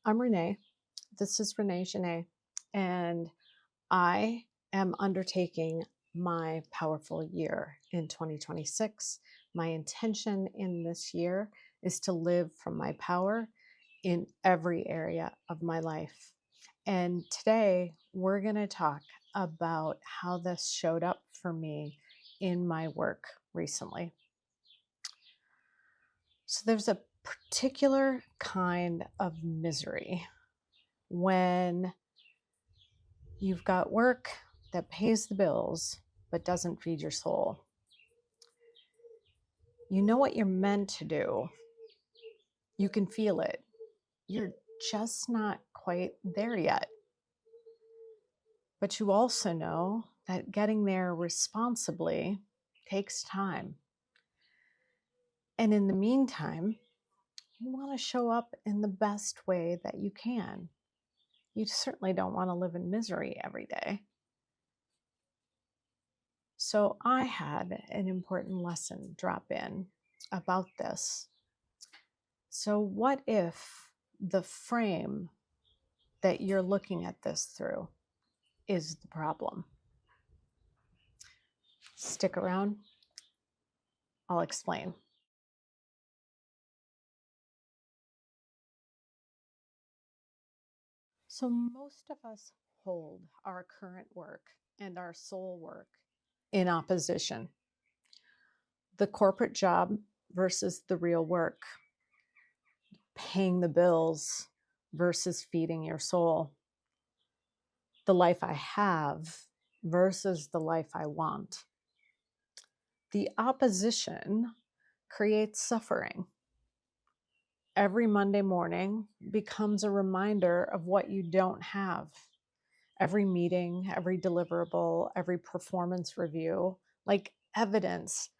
I'm Renee. This is Renee Genet, and I am undertaking my powerful year in 2026. My intention in this year is to live from my power in every area of my life. And today we're going to talk about how this showed up for me in my work recently. So there's a particular kind of misery when you've got work that pays the bills but doesn't feed your soul. You know what you're meant to do. You can feel it. You're just not quite there yet. But you also know that getting there responsibly takes time. And in the meantime, you want to show up in the best way that you can. You certainly don't want to live in misery every day. So I had an important lesson drop in about this. So what if the frame that you're looking at this through is the problem? Stick around. I'll explain. So most of us hold our current work and our soul work in opposition. The corporate job versus the real work. Paying the bills versus feeding your soul. The life I have versus the life I want. The opposition creates suffering. Every Monday morning becomes a reminder of what you don't have. Every meeting, every deliverable, every performance review, like evidence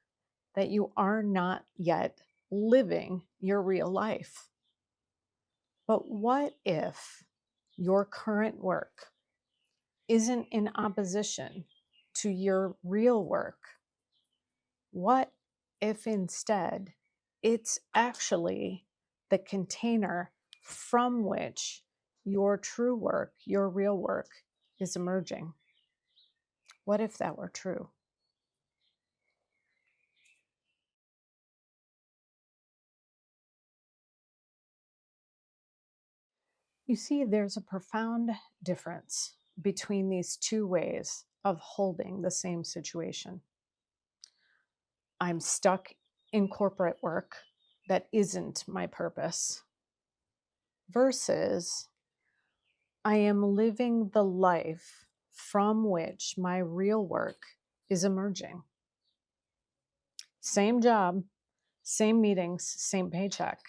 that you are not yet living your real life. But what if your current work isn't in opposition to your real work? What if instead it's actually the container from which your true work, your real work, is emerging? What if that were true? You see, there's a profound difference between these two ways of holding the same situation. I'm stuck in corporate work that isn't my purpose, versus I am living the life from which my real work is emerging. Same job, same meetings, same paycheck,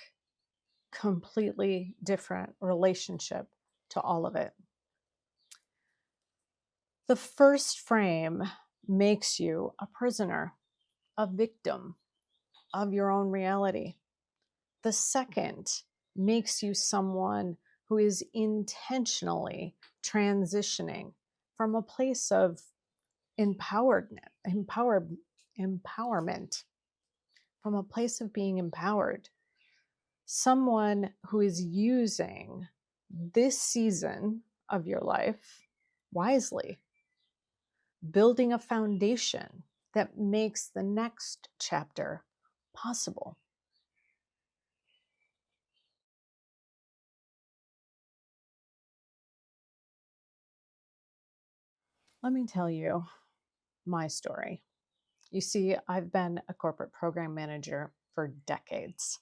completely different relationship to all of it. The first frame makes you a prisoner, a victim of your own reality. The second makes you someone who is intentionally transitioning from a place of empowerment, from a place of being empowered. Someone who is using this season of your life wisely, building a foundation that makes the next chapter possible. Let me tell you my story. You see, I've been a corporate program manager for decades.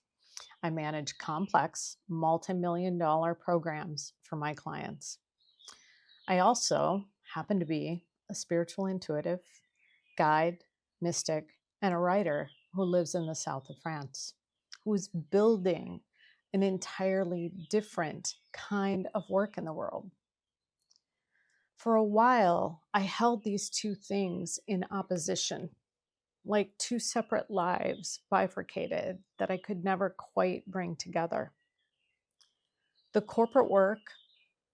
I manage complex, multi-million-dollar programs for my clients. I also happen to be a spiritual intuitive, guide, mystic, and a writer who lives in the south of France, who's building an entirely different kind of work in the world. For a while, I held these two things in opposition, like two separate lives bifurcated that I could never quite bring together. The corporate work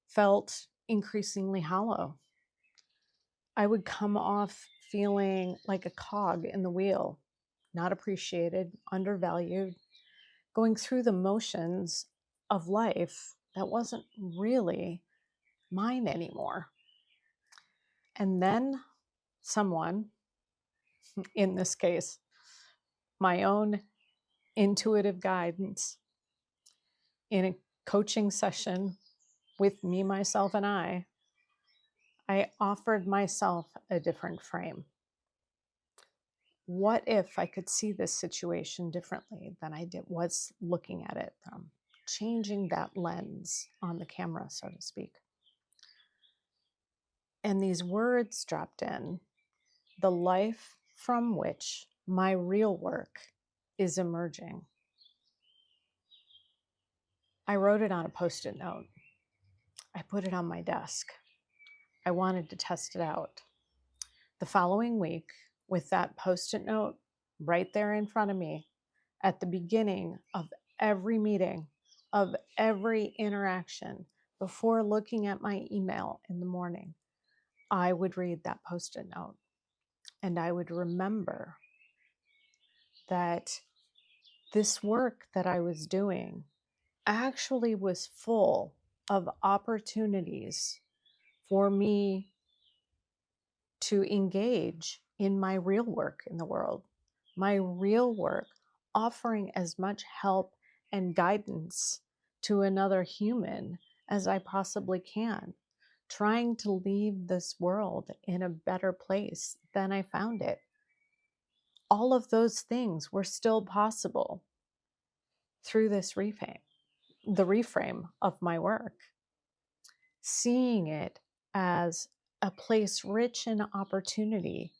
felt increasingly hollow. I would come off feeling like a cog in the wheel, not appreciated, undervalued, going through the motions of life that wasn't really mine anymore. And then someone, in this case, my own intuitive guidance, in a coaching session with me, myself, and I offered myself a different frame. What if I could see this situation differently than I was looking at it, changing that lens on the camera, so to speak? And these words dropped in: the life from which my real work is emerging. I wrote it on a Post-it note. I put it on my desk. I wanted to test it out. The following week, with that Post-it note right there in front of me, at the beginning of every meeting, of every interaction, before looking at my email in the morning, I would read that Post-it note, and I would remember that this work that I was doing actually was full of opportunities for me to engage in my real work in the world, my real work, offering as much help and guidance to another human as I possibly can, trying to leave this world in a better place than I found it. All of those things were still possible through this reframe, the reframe of my work, seeing it as a place rich in opportunity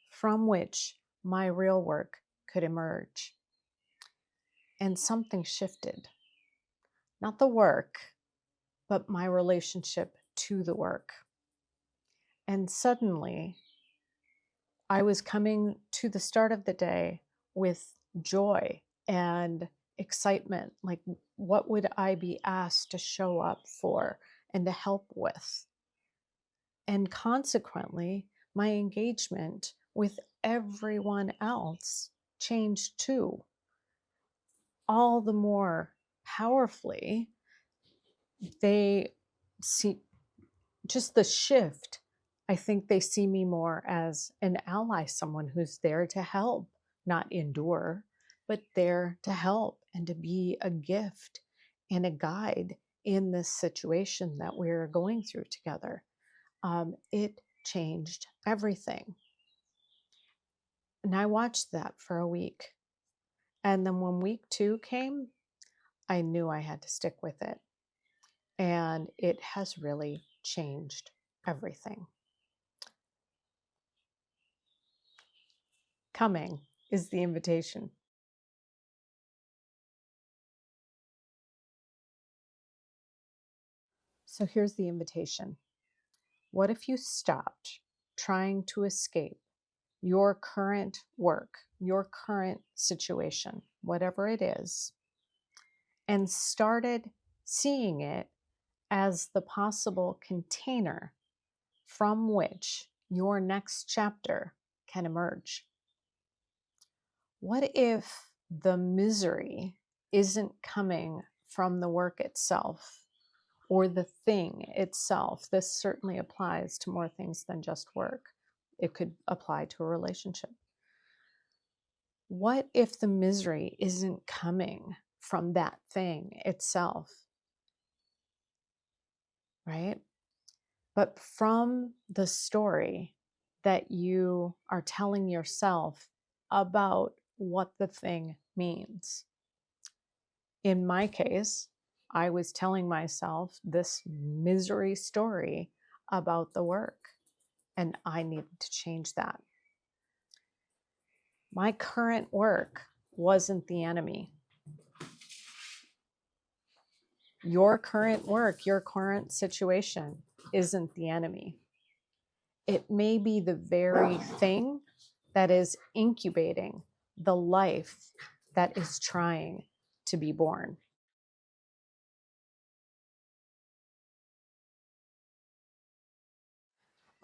from which my real work could emerge. And something shifted. Not the work, but my relationship to the work. And suddenly, I was coming to the start of the day with joy and excitement. Like, what would I be asked to show up for and to help with? And consequently, my engagement with everyone else changed too. All the more powerfully, they see just the shift. I think they see me more as an ally, someone who's there to help, not endure, but there to help and to be a gift and a guide in this situation that we're going through together. It changed everything. And I watched that for a week. And then when week 2 came, I knew I had to stick with it. And it has really changed everything. Coming is the invitation. So here's the invitation. What if you stopped trying to escape your current work, your current situation, whatever it is, and started seeing it as the possible container from which your next chapter can emerge? What if the misery isn't coming from the work itself or the thing itself? This certainly applies to more things than just work. It could apply to a relationship. What if the misery isn't coming from that thing itself, right? But from the story that you are telling yourself about what the thing means. In my case, I was telling myself this misery story about the work, and I needed to change that. My current work wasn't the enemy. Your current work, your current situation isn't the enemy. It may be the very thing that is incubating the life that is trying to be born.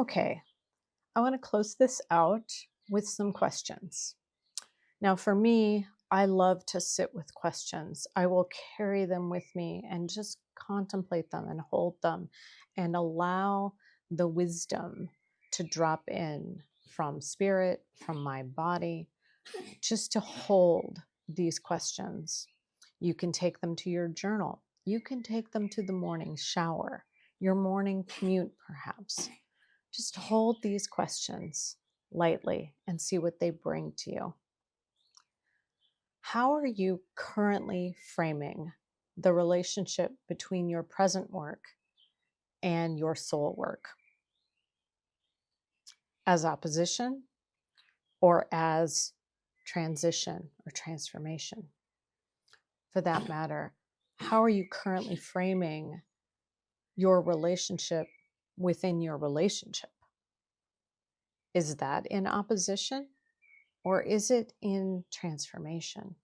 Okay, I want to close this out with some questions. Now, for me, I love to sit with questions. I will carry them with me and just contemplate them and hold them and allow the wisdom to drop in from spirit, from my body, just to hold these questions. You can take them to your journal. You can take them to the morning shower, your morning commute, perhaps. Just hold these questions lightly and see what they bring to you. How are you currently framing the relationship between your present work and your soul work? As opposition or as transition or transformation? For that matter, how are you currently framing your relationship within your relationship? Is that in opposition or is it in transformation?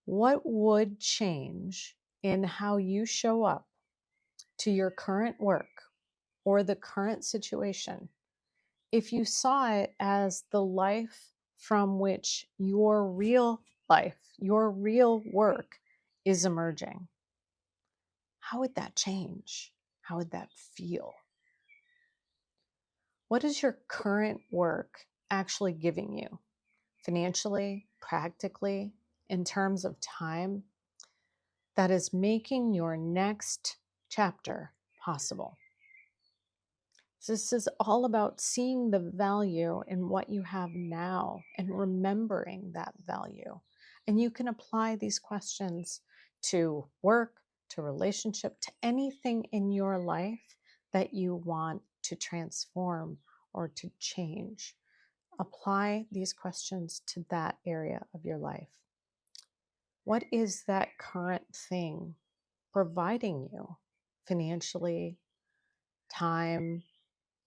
What would change in how you show up to your current work or the current situation if you saw it as the life from which your real life, your real work is emerging? How would that change? How would that feel? What is your current work actually giving you financially, practically, in terms of time, that is making your next chapter possible? This is all about seeing the value in what you have now and remembering that value. And you can apply these questions to work, to relationship, to anything in your life that you want to transform or to change. Apply these questions to that area of your life. What is that current thing providing you financially, time,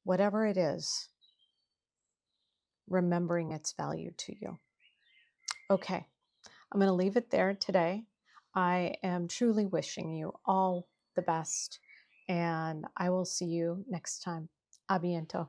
whatever it is, remembering its value to you? Okay, I'm going to leave it there today. I am truly wishing you all the best, and I will see you next time. A biento.